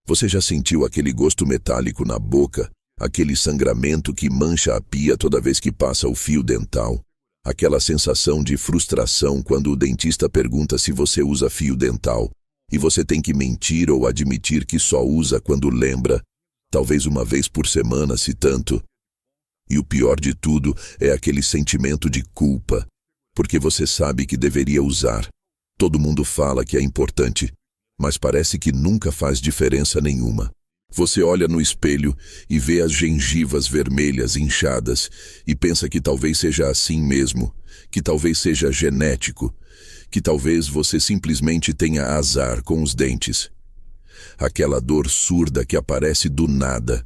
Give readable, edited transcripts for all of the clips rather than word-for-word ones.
Você já sentiu aquele gosto metálico na boca? Aquele sangramento que mancha a pia toda vez que passa o fio dental? Aquela sensação de frustração quando o dentista pergunta se você usa fio dental e você tem que mentir ou admitir que só usa quando lembra, talvez uma vez por semana, se tanto. E o pior de tudo é aquele sentimento de culpa, porque você sabe que deveria usar. Todo mundo fala que é importante, mas parece que nunca faz diferença nenhuma. Você olha no espelho e vê as gengivas vermelhas inchadas e pensa que talvez seja assim mesmo, que talvez seja genético, que talvez você simplesmente tenha azar com os dentes. Aquela dor surda que aparece do nada,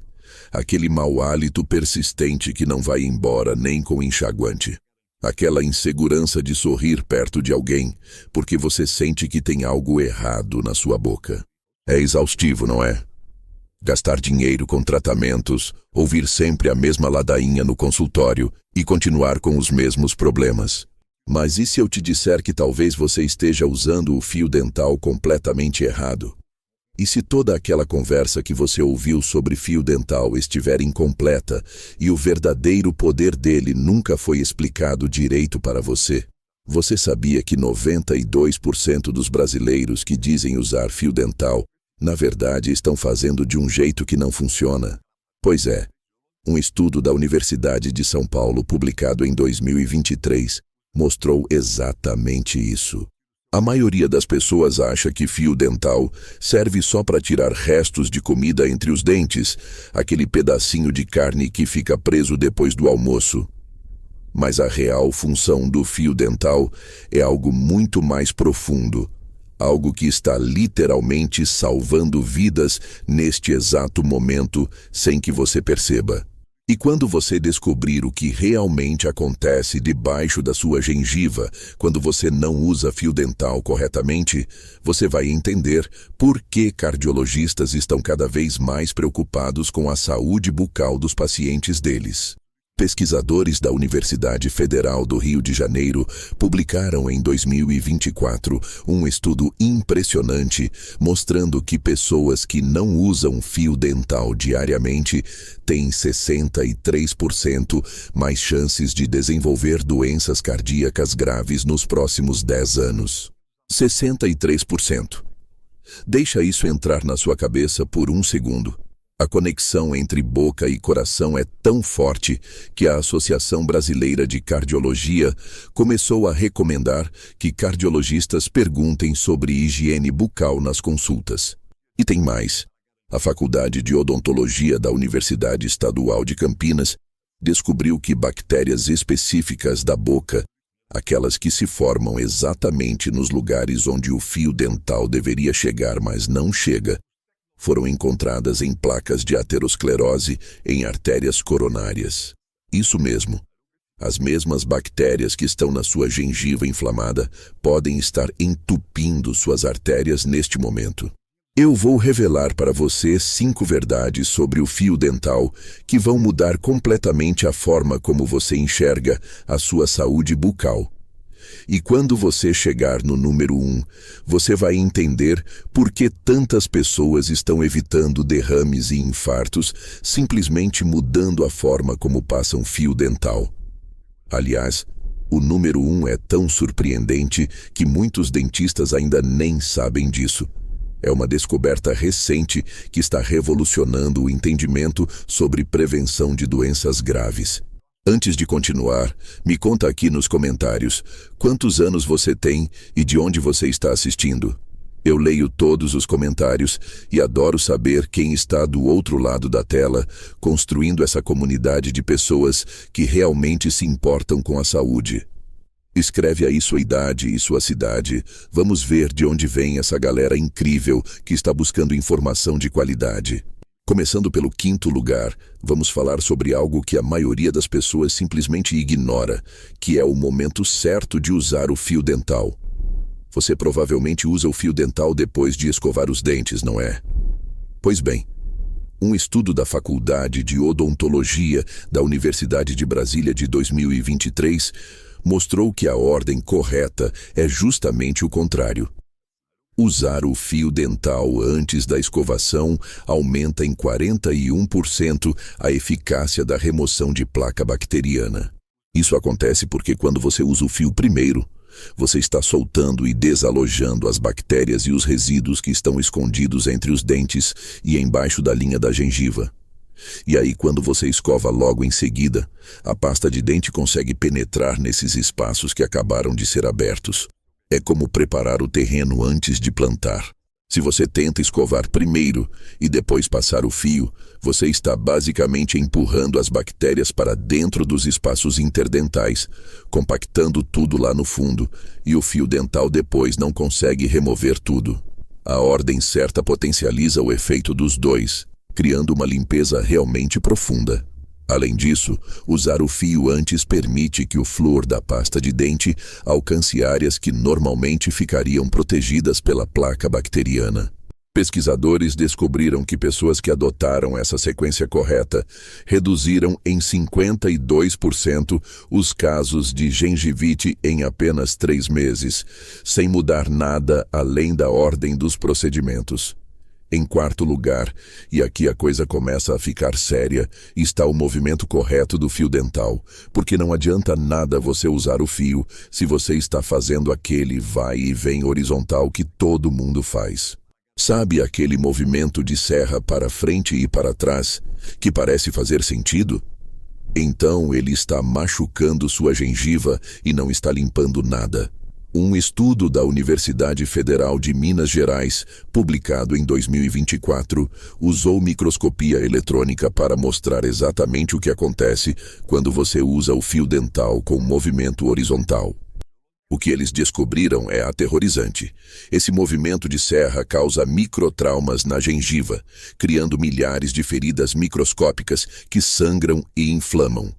aquele mau hálito persistente que não vai embora nem com enxaguante. Aquela insegurança de sorrir perto de alguém, porque você sente que tem algo errado na sua boca. É exaustivo, não é? Gastar dinheiro com tratamentos, ouvir sempre a mesma ladainha no consultório e continuar com os mesmos problemas. Mas e se eu te disser que talvez você esteja usando o fio dental completamente errado? E se toda aquela conversa que você ouviu sobre fio dental estiver incompleta e o verdadeiro poder dele nunca foi explicado direito para você? Você sabia que 92% dos brasileiros que dizem usar fio dental, na verdade, estão fazendo de um jeito que não funciona? Pois é, um estudo da Universidade de São Paulo, publicado em 2023, mostrou exatamente isso. A maioria das pessoas acha que fio dental serve só para tirar restos de comida entre os dentes, aquele pedacinho de carne que fica preso depois do almoço. Mas a real função do fio dental é algo muito mais profundo, algo que está literalmente salvando vidas neste exato momento sem que você perceba. E quando você descobrir o que realmente acontece debaixo da sua gengiva quando você não usa fio dental corretamente, você vai entender por que cardiologistas estão cada vez mais preocupados com a saúde bucal dos pacientes deles. Pesquisadores da Universidade Federal do Rio de Janeiro publicaram em 2024 um estudo impressionante mostrando que pessoas que não usam fio dental diariamente têm 63% mais chances de desenvolver doenças cardíacas graves nos próximos 10 anos. 63%. Deixa isso entrar na sua cabeça por um segundo. A conexão entre boca e coração é tão forte que a Associação Brasileira de Cardiologia começou a recomendar que cardiologistas perguntem sobre higiene bucal nas consultas. E tem mais. A Faculdade de Odontologia da Universidade Estadual de Campinas descobriu que bactérias específicas da boca, aquelas que se formam exatamente nos lugares onde o fio dental deveria chegar, mas não chega, foram encontradas em placas de aterosclerose em artérias coronárias. Isso mesmo. As mesmas bactérias que estão na sua gengiva inflamada podem estar entupindo suas artérias neste momento. Eu vou revelar para você 5 verdades sobre o fio dental que vão mudar completamente a forma como você enxerga a sua saúde bucal. E quando você chegar no número 1, você vai entender por que tantas pessoas estão evitando derrames e infartos simplesmente mudando a forma como passam fio dental. Aliás, o número 1 é tão surpreendente que muitos dentistas ainda nem sabem disso. É uma descoberta recente que está revolucionando o entendimento sobre prevenção de doenças graves. Antes de continuar, me conta aqui nos comentários quantos anos você tem e de onde você está assistindo. Eu leio todos os comentários e adoro saber quem está do outro lado da tela, construindo essa comunidade de pessoas que realmente se importam com a saúde. Escreve aí sua idade e sua cidade. Vamos ver de onde vem essa galera incrível que está buscando informação de qualidade. Começando pelo 5º lugar, vamos falar sobre algo que a maioria das pessoas simplesmente ignora, que é o momento certo de usar o fio dental. Você provavelmente usa o fio dental depois de escovar os dentes, não é? Pois bem, um estudo da Faculdade de Odontologia da Universidade de Brasília de 2023 mostrou que a ordem correta é justamente o contrário. Usar o fio dental antes da escovação aumenta em 41% a eficácia da remoção de placa bacteriana. Isso acontece porque quando você usa o fio primeiro, você está soltando e desalojando as bactérias e os resíduos que estão escondidos entre os dentes e embaixo da linha da gengiva. E aí, quando você escova logo em seguida, a pasta de dente consegue penetrar nesses espaços que acabaram de ser abertos. É como preparar o terreno antes de plantar. Se você tenta escovar primeiro e depois passar o fio, você está basicamente empurrando as bactérias para dentro dos espaços interdentais, compactando tudo lá no fundo, e o fio dental depois não consegue remover tudo. A ordem certa potencializa o efeito dos dois, criando uma limpeza realmente profunda. Além disso, usar o fio antes permite que o flúor da pasta de dente alcance áreas que normalmente ficariam protegidas pela placa bacteriana. Pesquisadores descobriram que pessoas que adotaram essa sequência correta reduziram em 52% os casos de gengivite em apenas 3 meses, sem mudar nada além da ordem dos procedimentos. Em quarto lugar, e aqui a coisa começa a ficar séria, está o movimento correto do fio dental, porque não adianta nada você usar o fio se você está fazendo aquele vai e vem horizontal que todo mundo faz. Sabe aquele movimento de serra para frente e para trás, que parece fazer sentido? Então ele está machucando sua gengiva e não está limpando nada. Um estudo da Universidade Federal de Minas Gerais, publicado em 2024, usou microscopia eletrônica para mostrar exatamente o que acontece quando você usa o fio dental com movimento horizontal. O que eles descobriram é aterrorizante. Esse movimento de serra causa microtraumas na gengiva, criando milhares de feridas microscópicas que sangram e inflamam.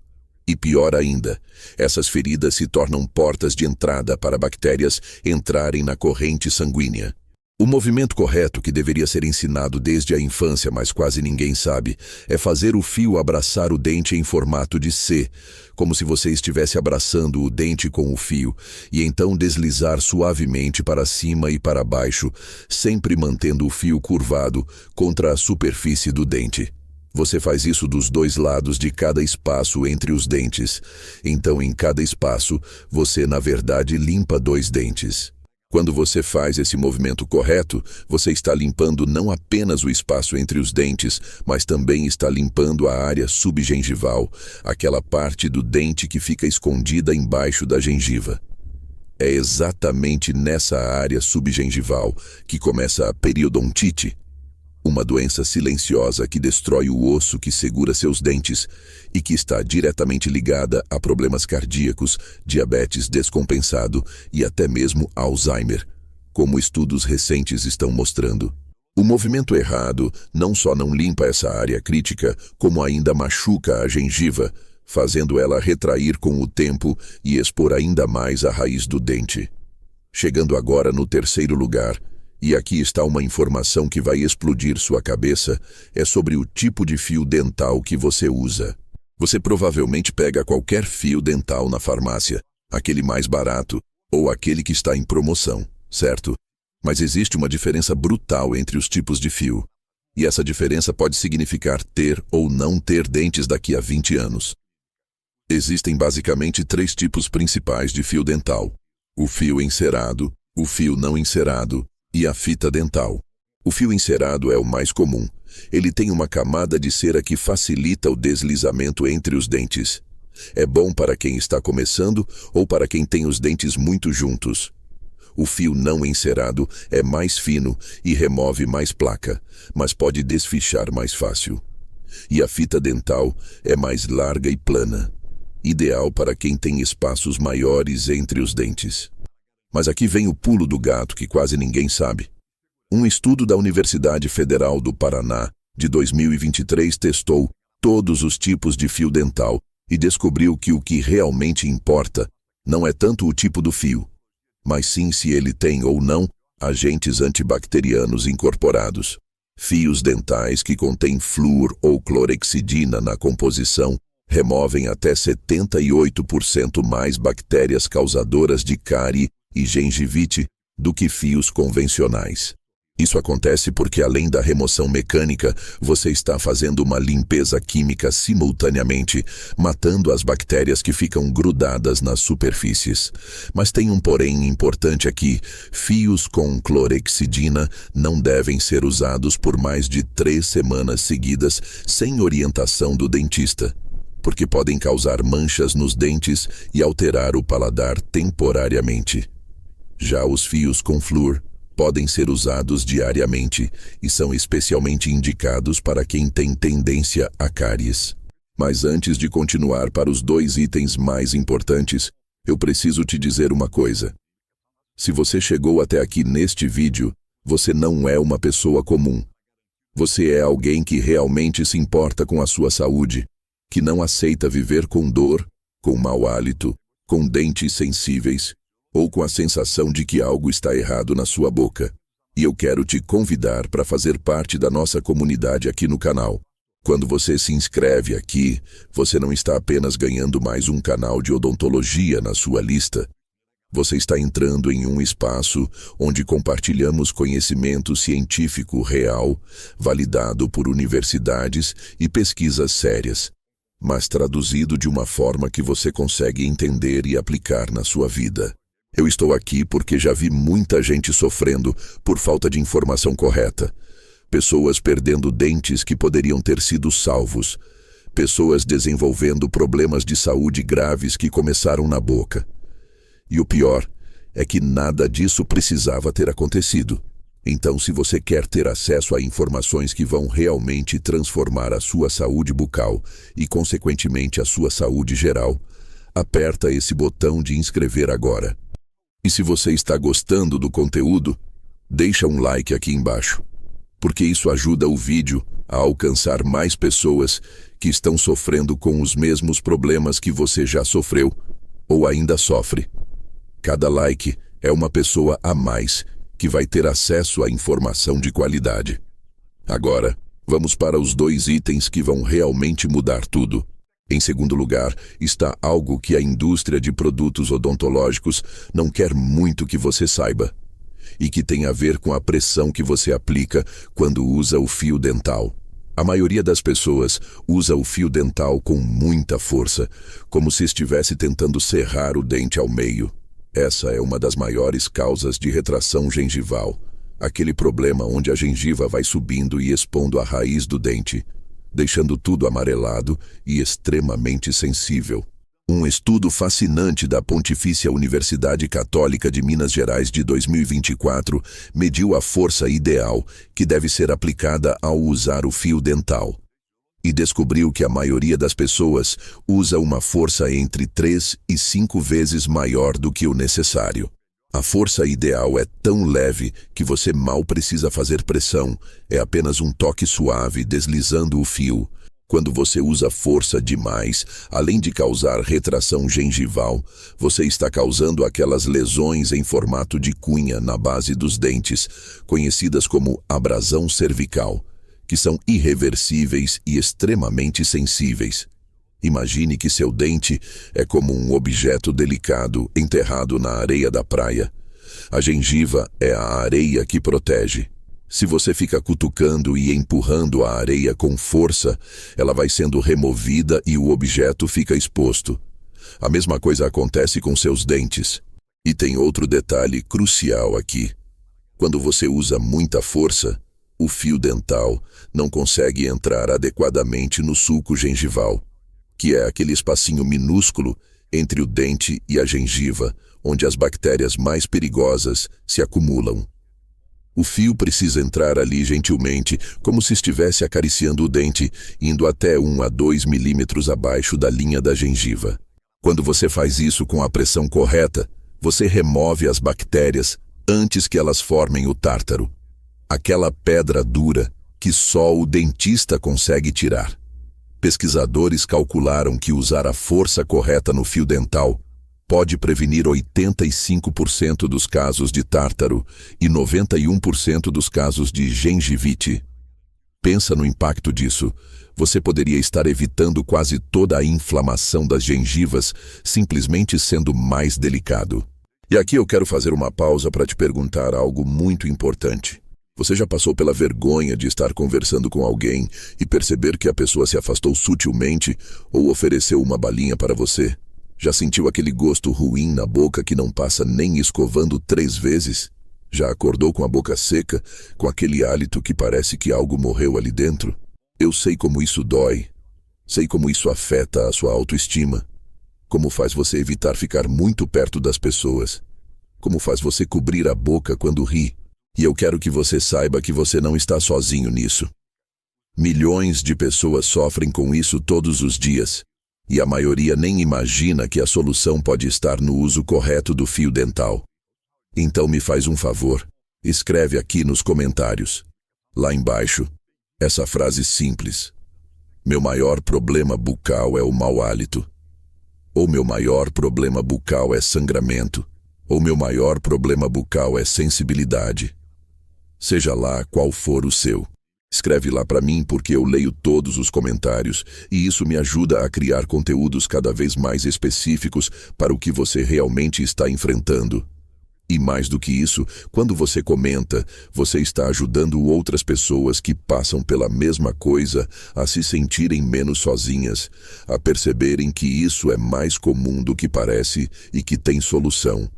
E pior ainda, essas feridas se tornam portas de entrada para bactérias entrarem na corrente sanguínea. O movimento correto, que deveria ser ensinado desde a infância, mas quase ninguém sabe, é fazer o fio abraçar o dente em formato de C, como se você estivesse abraçando o dente com o fio, e então deslizar suavemente para cima e para baixo, sempre mantendo o fio curvado contra a superfície do dente. Você faz isso dos dois lados de cada espaço entre os dentes. Então, em cada espaço, você, na verdade, limpa 2 dentes. Quando você faz esse movimento correto, você está limpando não apenas o espaço entre os dentes, mas também está limpando a área subgengival, aquela parte do dente que fica escondida embaixo da gengiva. É exatamente nessa área subgengival que começa a periodontite, uma doença silenciosa que destrói o osso que segura seus dentes e que está diretamente ligada a problemas cardíacos, diabetes descompensado e até mesmo Alzheimer, como estudos recentes estão mostrando. O movimento errado não só não limpa essa área crítica, como ainda machuca a gengiva, fazendo ela retrair com o tempo e expor ainda mais a raiz do dente. Chegando agora no terceiro lugar, e aqui está uma informação que vai explodir sua cabeça, é sobre o tipo de fio dental que você usa. Você provavelmente pega qualquer fio dental na farmácia, aquele mais barato ou aquele que está em promoção, certo? Mas existe uma diferença brutal entre os tipos de fio. E essa diferença pode significar ter ou não ter dentes daqui a 20 anos. Existem basicamente 3 tipos principais de fio dental: o fio encerado, o fio não encerado e a fita dental. O fio encerado é o mais comum. Ele tem uma camada de cera que facilita o deslizamento entre os dentes. É bom para quem está começando ou para quem tem os dentes muito juntos. O fio não encerado é mais fino e remove mais placa, mas pode desfichar mais fácil. E a fita dental é mais larga e plana, ideal para quem tem espaços maiores entre os dentes. Mas aqui vem o pulo do gato que quase ninguém sabe. Um estudo da Universidade Federal do Paraná, de 2023, testou todos os tipos de fio dental e descobriu que o que realmente importa não é tanto o tipo do fio, mas sim se ele tem ou não agentes antibacterianos incorporados. Fios dentais que contêm flúor ou clorexidina na composição removem até 78% mais bactérias causadoras de cárie e gengivite do que fios convencionais. Isso acontece porque, além da remoção mecânica, você está fazendo uma limpeza química simultaneamente, matando as bactérias que ficam grudadas nas superfícies. Mas tem um porém importante aqui: fios com clorexidina não devem ser usados por mais de 3 semanas seguidas sem orientação do dentista, porque podem causar manchas nos dentes e alterar o paladar temporariamente. Já os fios com flúor podem ser usados diariamente e são especialmente indicados para quem tem tendência a cáries. Mas antes de continuar para os 2 itens mais importantes, eu preciso te dizer uma coisa. Se você chegou até aqui neste vídeo, você não é uma pessoa comum. Você é alguém que realmente se importa com a sua saúde, que não aceita viver com dor, com mau hálito, com dentes sensíveis, ou com a sensação de que algo está errado na sua boca. E eu quero te convidar para fazer parte da nossa comunidade aqui no canal. Quando você se inscreve aqui, você não está apenas ganhando mais um canal de odontologia na sua lista. Você está entrando em um espaço onde compartilhamos conhecimento científico real, validado por universidades e pesquisas sérias, mas traduzido de uma forma que você consegue entender e aplicar na sua vida. Eu estou aqui porque já vi muita gente sofrendo por falta de informação correta. Pessoas perdendo dentes que poderiam ter sido salvos. Pessoas desenvolvendo problemas de saúde graves que começaram na boca. E o pior é que nada disso precisava ter acontecido. Então, se você quer ter acesso a informações que vão realmente transformar a sua saúde bucal e, consequentemente, a sua saúde geral, aperta esse botão de inscrever agora. E se você está gostando do conteúdo, deixa um like aqui embaixo, porque isso ajuda o vídeo a alcançar mais pessoas que estão sofrendo com os mesmos problemas que você já sofreu ou ainda sofre. Cada like é uma pessoa a mais que vai ter acesso à informação de qualidade. Agora, vamos para os 2 itens que vão realmente mudar tudo. Em segundo lugar, está algo que a indústria de produtos odontológicos não quer muito que você saiba, e que tem a ver com a pressão que você aplica quando usa o fio dental. A maioria das pessoas usa o fio dental com muita força, como se estivesse tentando serrar o dente ao meio. Essa é uma das maiores causas de retração gengival, aquele problema onde a gengiva vai subindo e expondo a raiz do dente, deixando tudo amarelado e extremamente sensível. Um estudo fascinante da Pontifícia Universidade Católica de Minas Gerais de 2024 mediu a força ideal que deve ser aplicada ao usar o fio dental, e descobriu que a maioria das pessoas usa uma força entre 3 e 5 vezes maior do que o necessário. A força ideal é tão leve que você mal precisa fazer pressão, é apenas um toque suave deslizando o fio. Quando você usa força demais, além de causar retração gengival, você está causando aquelas lesões em formato de cunha na base dos dentes, conhecidas como abrasão cervical, que são irreversíveis e extremamente sensíveis. Imagine que seu dente é como um objeto delicado enterrado na areia da praia. A gengiva é a areia que protege. Se você fica cutucando e empurrando a areia com força, ela vai sendo removida e o objeto fica exposto. A mesma coisa acontece com seus dentes. E tem outro detalhe crucial aqui. Quando você usa muita força, o fio dental não consegue entrar adequadamente no sulco gengival, que é aquele espacinho minúsculo entre o dente e a gengiva, onde as bactérias mais perigosas se acumulam. O fio precisa entrar ali gentilmente, como se estivesse acariciando o dente, indo até 1 a 2 milímetros abaixo da linha da gengiva. Quando você faz isso com a pressão correta, você remove as bactérias antes que elas formem o tártaro, aquela pedra dura que só o dentista consegue tirar. Pesquisadores calcularam que usar a força correta no fio dental pode prevenir 85% dos casos de tártaro e 91% dos casos de gengivite. Pensa no impacto disso. Você poderia estar evitando quase toda a inflamação das gengivas simplesmente sendo mais delicado. E aqui eu quero fazer uma pausa para te perguntar algo muito importante. Você já passou pela vergonha de estar conversando com alguém e perceber que a pessoa se afastou sutilmente ou ofereceu uma balinha para você? Já sentiu aquele gosto ruim na boca que não passa nem escovando 3 vezes? Já acordou com a boca seca, com aquele hálito que parece que algo morreu ali dentro? Eu sei como isso dói. Sei como isso afeta a sua autoestima. Como faz você evitar ficar muito perto das pessoas. Como faz você cobrir a boca quando ri. E eu quero que você saiba que você não está sozinho nisso. Milhões de pessoas sofrem com isso todos os dias. E a maioria nem imagina que a solução pode estar no uso correto do fio dental. Então me faz um favor. Escreve aqui nos comentários, lá embaixo, essa frase simples. Meu maior problema bucal é o mau hálito. Ou meu maior problema bucal é sangramento. Ou meu maior problema bucal é sensibilidade. Seja lá qual for o seu. Escreve lá para mim porque eu leio todos os comentários e isso me ajuda a criar conteúdos cada vez mais específicos para o que você realmente está enfrentando. E mais do que isso, quando você comenta, você está ajudando outras pessoas que passam pela mesma coisa a se sentirem menos sozinhas, a perceberem que isso é mais comum do que parece e que tem solução.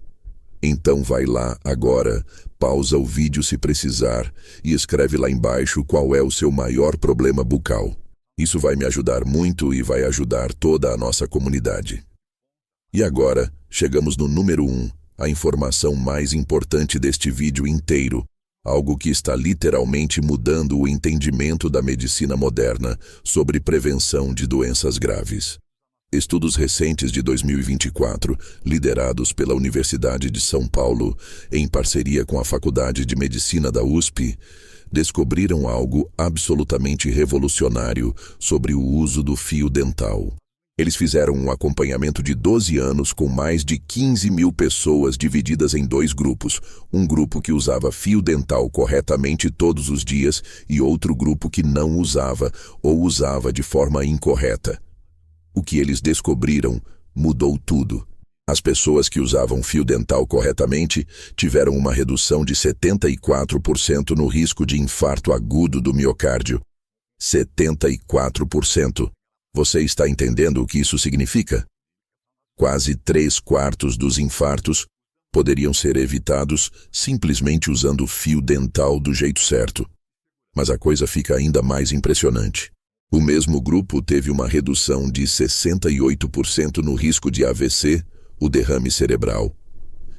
Então vai lá agora, pausa o vídeo se precisar e escreve lá embaixo qual é o seu maior problema bucal. Isso vai me ajudar muito e vai ajudar toda a nossa comunidade. E agora, chegamos no número 1, a informação mais importante deste vídeo inteiro, algo que está literalmente mudando o entendimento da medicina moderna sobre prevenção de doenças graves. Estudos recentes de 2024, liderados pela Universidade de São Paulo, em parceria com a Faculdade de Medicina da USP, descobriram algo absolutamente revolucionário sobre o uso do fio dental. Eles fizeram um acompanhamento de 12 anos com mais de 15 mil pessoas divididas em 2 grupos, um grupo que usava fio dental corretamente todos os dias e outro grupo que não usava ou usava de forma incorreta. O que eles descobriram mudou tudo. As pessoas que usavam fio dental corretamente tiveram uma redução de 74% no risco de infarto agudo do miocárdio. 74%. Você está entendendo o que isso significa? Quase 3/4 dos infartos poderiam ser evitados simplesmente usando fio dental do jeito certo. Mas a coisa fica ainda mais impressionante. O mesmo grupo teve uma redução de 68% no risco de AVC, o derrame cerebral,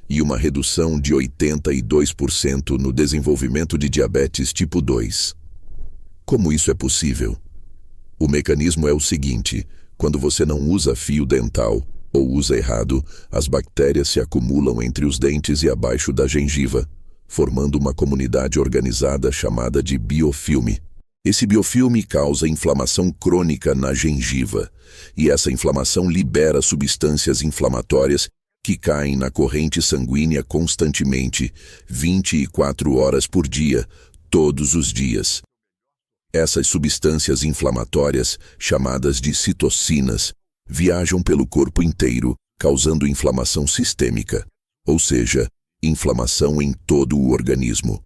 e uma redução de 82% no desenvolvimento de diabetes tipo 2. Como isso é possível? O mecanismo é o seguinte: quando você não usa fio dental ou usa errado, as bactérias se acumulam entre os dentes e abaixo da gengiva, formando uma comunidade organizada chamada de biofilme. Esse biofilme causa inflamação crônica na gengiva, e essa inflamação libera substâncias inflamatórias que caem na corrente sanguínea constantemente, 24 horas por dia, todos os dias. Essas substâncias inflamatórias, chamadas de citocinas, viajam pelo corpo inteiro, causando inflamação sistêmica, ou seja, inflamação em todo o organismo.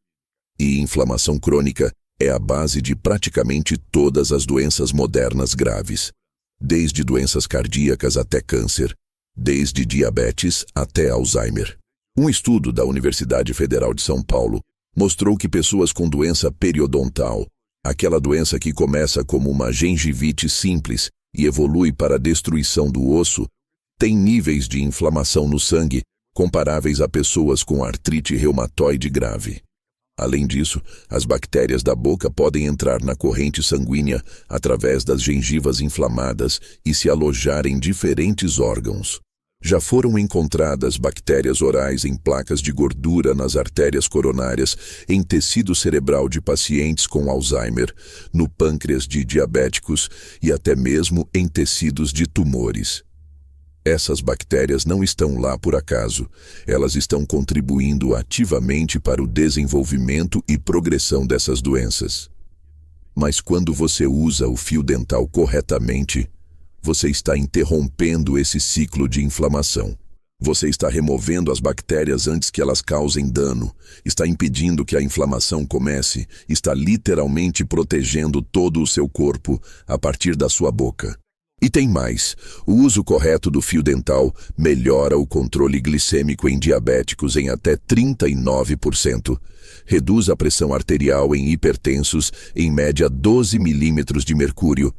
E inflamação crônica é a base de praticamente todas as doenças modernas graves, desde doenças cardíacas até câncer, desde diabetes até Alzheimer. Um estudo da Universidade Federal de São Paulo mostrou que pessoas com doença periodontal, aquela doença que começa como uma gengivite simples e evolui para a destruição do osso, têm níveis de inflamação no sangue comparáveis a pessoas com artrite reumatoide grave. Além disso, as bactérias da boca podem entrar na corrente sanguínea através das gengivas inflamadas e se alojar em diferentes órgãos. Já foram encontradas bactérias orais em placas de gordura nas artérias coronárias, em tecido cerebral de pacientes com Alzheimer, no pâncreas de diabéticos e até mesmo em tecidos de tumores. Essas bactérias não estão lá por acaso. Elas estão contribuindo ativamente para o desenvolvimento e progressão dessas doenças. Mas quando você usa o fio dental corretamente, você está interrompendo esse ciclo de inflamação. Você está removendo as bactérias antes que elas causem dano, está impedindo que a inflamação comece, está literalmente protegendo todo o seu corpo a partir da sua boca. E tem mais, o uso correto do fio dental melhora o controle glicêmico em diabéticos em até 39%, reduz a pressão arterial em hipertensos em média 12 milímetros de mercúrio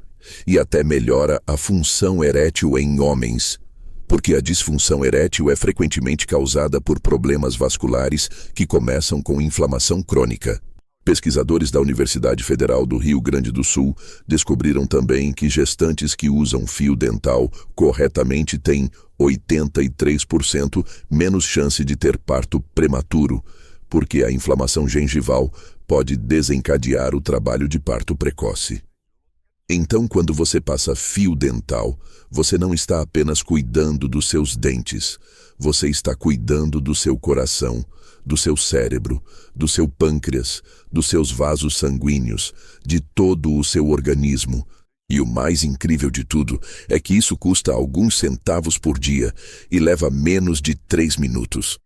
e até melhora a função erétil em homens, porque a disfunção erétil é frequentemente causada por problemas vasculares que começam com inflamação crônica. Pesquisadores da Universidade Federal do Rio Grande do Sul descobriram também que gestantes que usam fio dental corretamente têm 83% menos chance de ter parto prematuro, porque a inflamação gengival pode desencadear o trabalho de parto precoce. Então, quando você passa fio dental, você não está apenas cuidando dos seus dentes, você está cuidando do seu coração, do seu cérebro, do seu pâncreas, dos seus vasos sanguíneos, de todo o seu organismo. E o mais incrível de tudo é que isso custa alguns centavos por dia e leva menos de 3 minutos.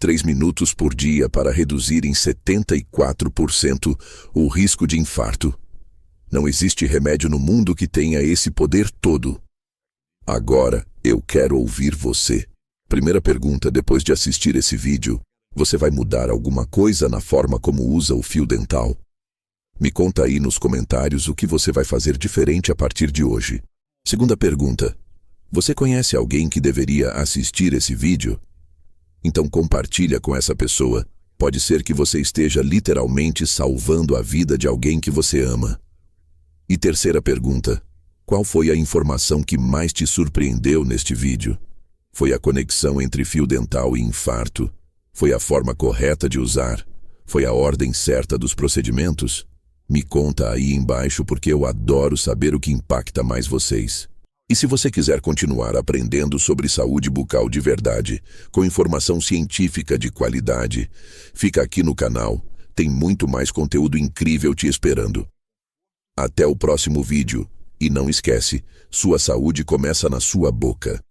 3 minutos por dia para reduzir em 74% o risco de infarto. Não existe remédio no mundo que tenha esse poder todo. Agora, eu quero ouvir você. Primeira pergunta: depois de assistir esse vídeo, você vai mudar alguma coisa na forma como usa o fio dental? Me conta aí nos comentários o que você vai fazer diferente a partir de hoje. Segunda pergunta: você conhece alguém que deveria assistir esse vídeo? Então compartilha com essa pessoa. Pode ser que você esteja literalmente salvando a vida de alguém que você ama. E terceira pergunta: qual foi a informação que mais te surpreendeu neste vídeo? Foi a conexão entre fio dental e infarto? Foi a forma correta de usar? Foi a ordem certa dos procedimentos? Me conta aí embaixo porque eu adoro saber o que impacta mais vocês. E se você quiser continuar aprendendo sobre saúde bucal de verdade, com informação científica de qualidade, fica aqui no canal, tem muito mais conteúdo incrível te esperando. Até o próximo vídeo. E não esquece, sua saúde começa na sua boca.